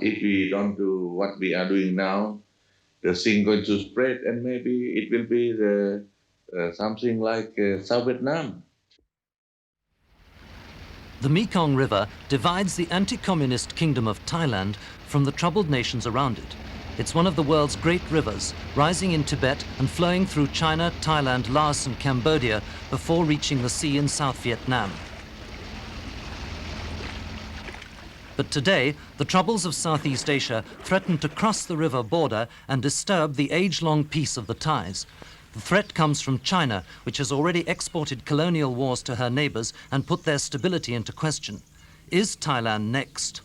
If we don't do what we are doing now, the thing going to spread, and maybe it will be something like South Vietnam. The Mekong River divides the anti-communist kingdom of Thailand from the troubled nations around it. It's one of the world's great rivers, rising in Tibet and flowing through China, Thailand, Laos and Cambodia before reaching the sea in South Vietnam. But today, the troubles of Southeast Asia threaten to cross the river border and disturb the age-long peace of the Thais. The threat comes from China, which has already exported colonial wars to her neighbours and put their stability into question. Is Thailand next?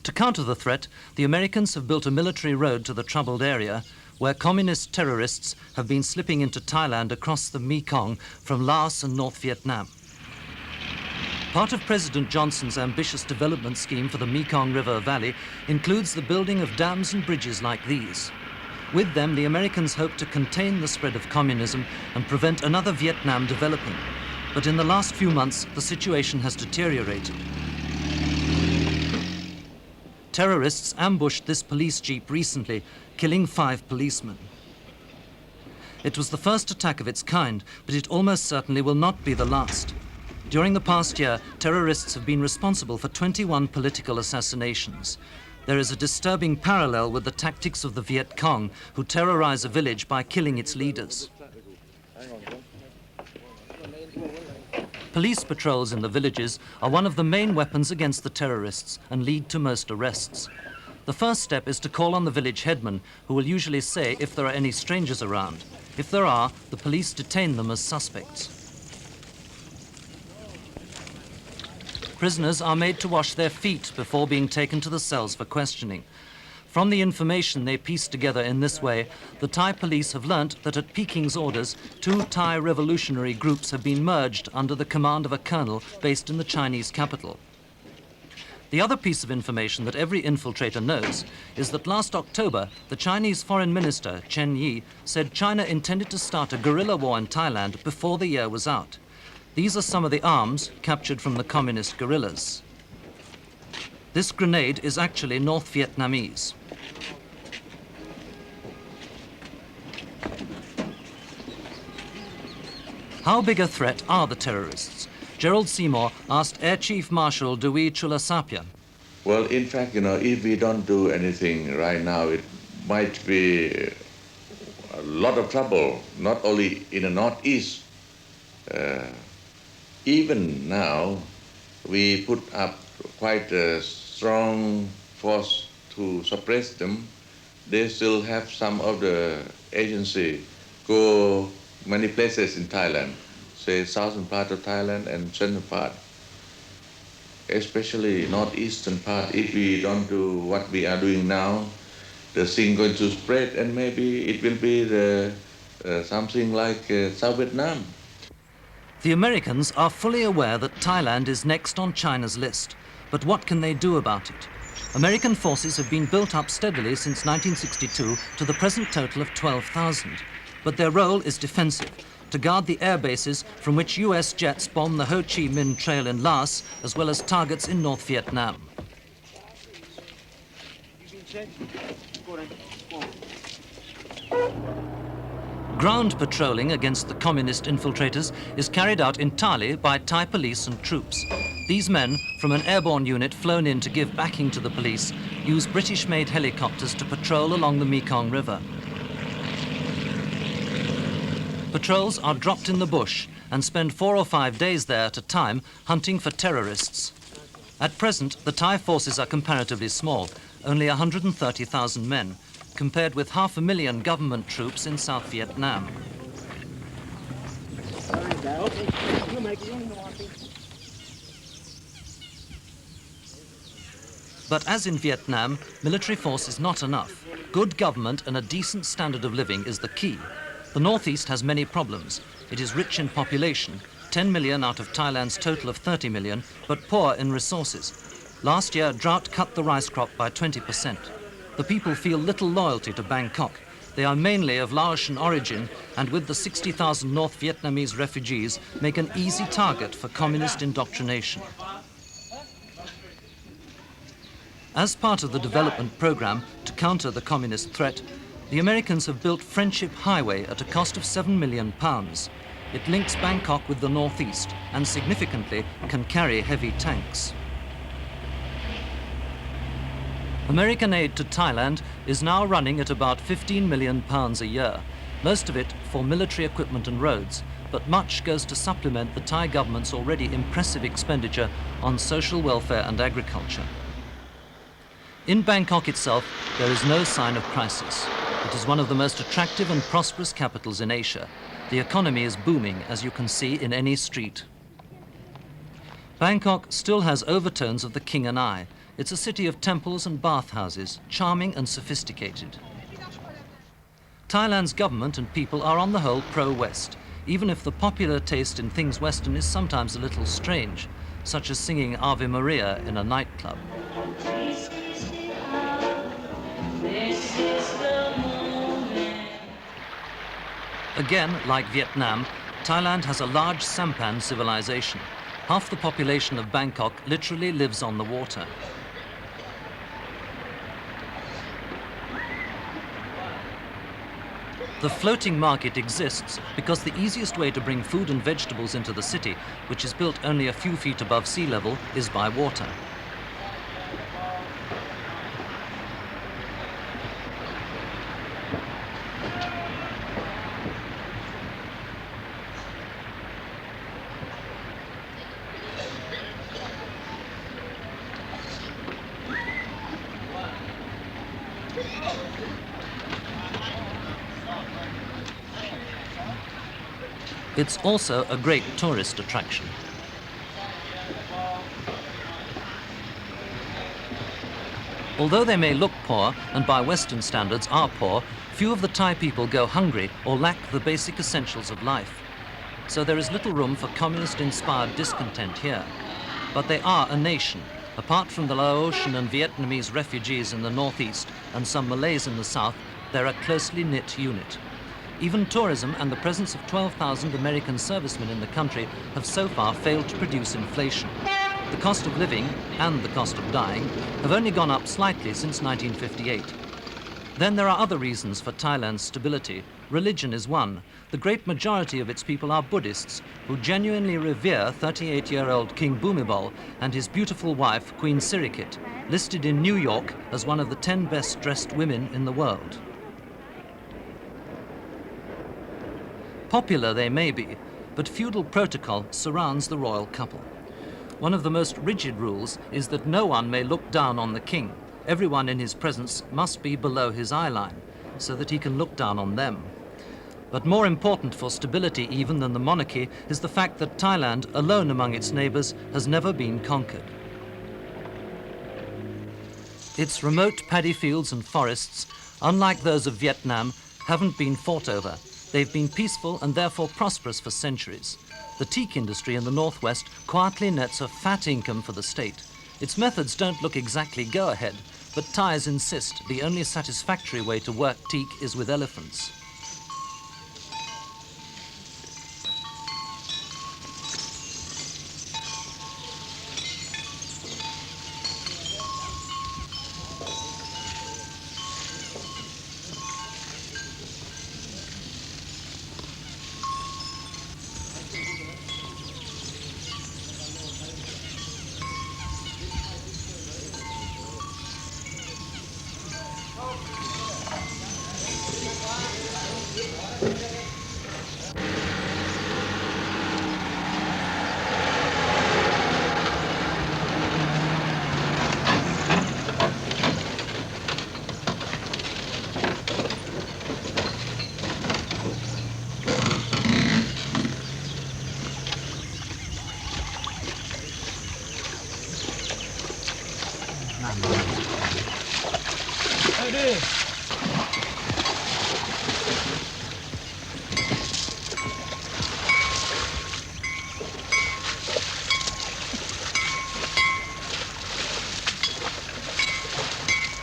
To counter the threat, the Americans have built a military road to the troubled area, where communist terrorists have been slipping into Thailand across the Mekong from Laos and North Vietnam. Part of President Johnson's ambitious development scheme for the Mekong River Valley includes the building of dams and bridges like these. With them, the Americans hope to contain the spread of communism and prevent another Vietnam developing. But in the last few months, the situation has deteriorated. Terrorists ambushed this police jeep recently, killing 5 policemen. It was the first attack of its kind, but it almost certainly will not be the last. During the past year, terrorists have been responsible for 21 political assassinations. There is a disturbing parallel with the tactics of the Viet Cong, who terrorize a village by killing its leaders. Police patrols in the villages are one of the main weapons against the terrorists and lead to most arrests. The first step is to call on the village headman, who will usually say if there are any strangers around. If there are, the police detain them as suspects. Prisoners are made to wash their feet before being taken to the cells for questioning. From the information they piece together in this way, the Thai police have learnt that at Peking's orders, 2 Thai revolutionary groups have been merged under the command of a colonel based in the Chinese capital. The other piece of information that every infiltrator knows is that last October, the Chinese Foreign Minister, Chen Yi, said China intended to start a guerrilla war in Thailand before the year was out. These are some of the arms captured from the communist guerrillas. This grenade is actually North Vietnamese. How big a threat are the terrorists? Gerald Seymour asked Air Chief Marshal Dewi Chulasapya. Well, in fact, if we don't do anything right now, it might be a lot of trouble, not only in the Northeast. Even now, we put up quite a strong force to suppress them. They still have some of the agency go many places in Thailand, say southern part of Thailand and central part, especially northeastern part. If we don't do what we are doing now, the thing going to spread, and maybe it will be something like South Vietnam. The Americans are fully aware that Thailand is next on China's list. But what can they do about it? American forces have been built up steadily since 1962 to the present total of 12,000. But their role is defensive, to guard the air bases from which US jets bomb the Ho Chi Minh Trail in Laos, as well as targets in North Vietnam. Ground patrolling against the communist infiltrators is carried out entirely by Thai police and troops. These men, from an airborne unit flown in to give backing to the police, use British-made helicopters to patrol along the Mekong River. Patrols are dropped in the bush and spend 4 or 5 days there at a time hunting for terrorists. At present, the Thai forces are comparatively small, only 130,000 men, compared with 500,000 government troops in South Vietnam. But as in Vietnam, military force is not enough. Good government and a decent standard of living is the key. The Northeast has many problems. It is rich in population, 10 million out of Thailand's total of 30 million, but poor in resources. Last year, drought cut the rice crop by 20%. The people feel little loyalty to Bangkok. They are mainly of Laotian origin, and with the 60,000 North Vietnamese refugees, make an easy target for communist indoctrination. As part of the development program to counter the communist threat, the Americans have built Friendship Highway at a cost of £7 million. It links Bangkok with the northeast and significantly can carry heavy tanks. American aid to Thailand is now running at about £15 million a year, most of it for military equipment and roads, but much goes to supplement the Thai government's already impressive expenditure on social welfare and agriculture. In Bangkok itself, there is no sign of crisis. It is one of the most attractive and prosperous capitals in Asia. The economy is booming, as you can see in any street. Bangkok still has overtones of the King and I. It's a city of temples and bathhouses, charming and sophisticated. Thailand's government and people are on the whole pro-West, even if the popular taste in things Western is sometimes a little strange, such as singing Ave Maria in a nightclub. Again, like Vietnam, Thailand has a large sampan civilization. Half the population of Bangkok literally lives on the water. The floating market exists because the easiest way to bring food and vegetables into the city, which is built only a few feet above sea level, is by water. It's also a great tourist attraction. Although they may look poor, and by Western standards are poor, few of the Thai people go hungry or lack the basic essentials of life. So there is little room for communist-inspired discontent here. But they are a nation. Apart from the Laotian and Vietnamese refugees in the northeast and some Malays in the south, they're a closely knit unit. Even tourism and the presence of 12,000 American servicemen in the country have so far failed to produce inflation. The cost of living and the cost of dying have only gone up slightly since 1958. Then there are other reasons for Thailand's stability. Religion is one. The great majority of its people are Buddhists who genuinely revere 38-year-old King Bhumibol and his beautiful wife, Queen Sirikit, listed in New York as one of the 10 best-dressed women in the world. Popular they may be, but feudal protocol surrounds the royal couple. One of the most rigid rules is that no one may look down on the king. Everyone in his presence must be below his eye line, so that he can look down on them. But more important for stability even than the monarchy is the fact that Thailand, alone among its neighbours, has never been conquered. Its remote paddy fields and forests, unlike those of Vietnam, haven't been fought over. They've been peaceful and therefore prosperous for centuries. The teak industry in the northwest quietly nets a fat income for the state. Its methods don't look exactly go-ahead, but Thais insist the only satisfactory way to work teak is with elephants.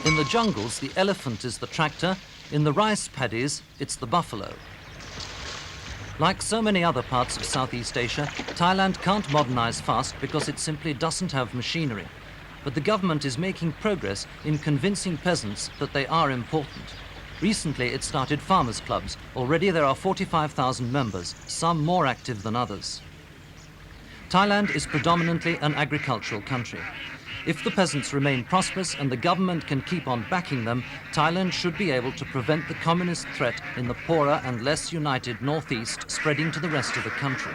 In the jungles, the elephant is the tractor. In the rice paddies, it's the buffalo. Like so many other parts of Southeast Asia, Thailand can't modernize fast because it simply doesn't have machinery. but the government is making progress in convincing peasants that they are important. Recently, it started farmers' clubs. Already there are 45,000 members, some more active than others. Thailand is predominantly an agricultural country. If the peasants remain prosperous and the government can keep on backing them, Thailand should be able to prevent the communist threat in the poorer and less united northeast spreading to the rest of the country.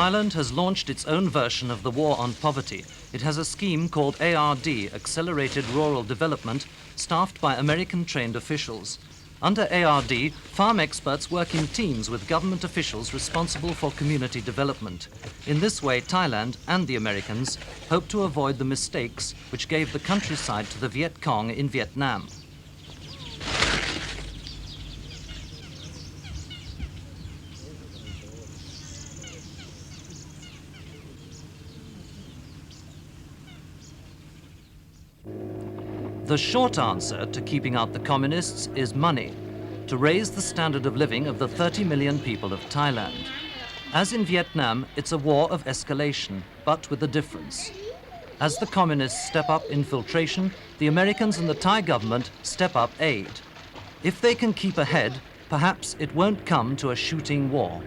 Thailand has launched its own version of the war on poverty. It has a scheme called ARD, Accelerated Rural Development, staffed by American-trained officials. Under ARD, farm experts work in teams with government officials responsible for community development. In this way, Thailand and the Americans hope to avoid the mistakes which gave the countryside to the Viet Cong in Vietnam. The short answer to keeping out the communists is money, to raise the standard of living of the 30 million people of Thailand. As in Vietnam, it's a war of escalation, but with a difference. As the communists step up infiltration, the Americans and the Thai government step up aid. If they can keep ahead, perhaps it won't come to a shooting war.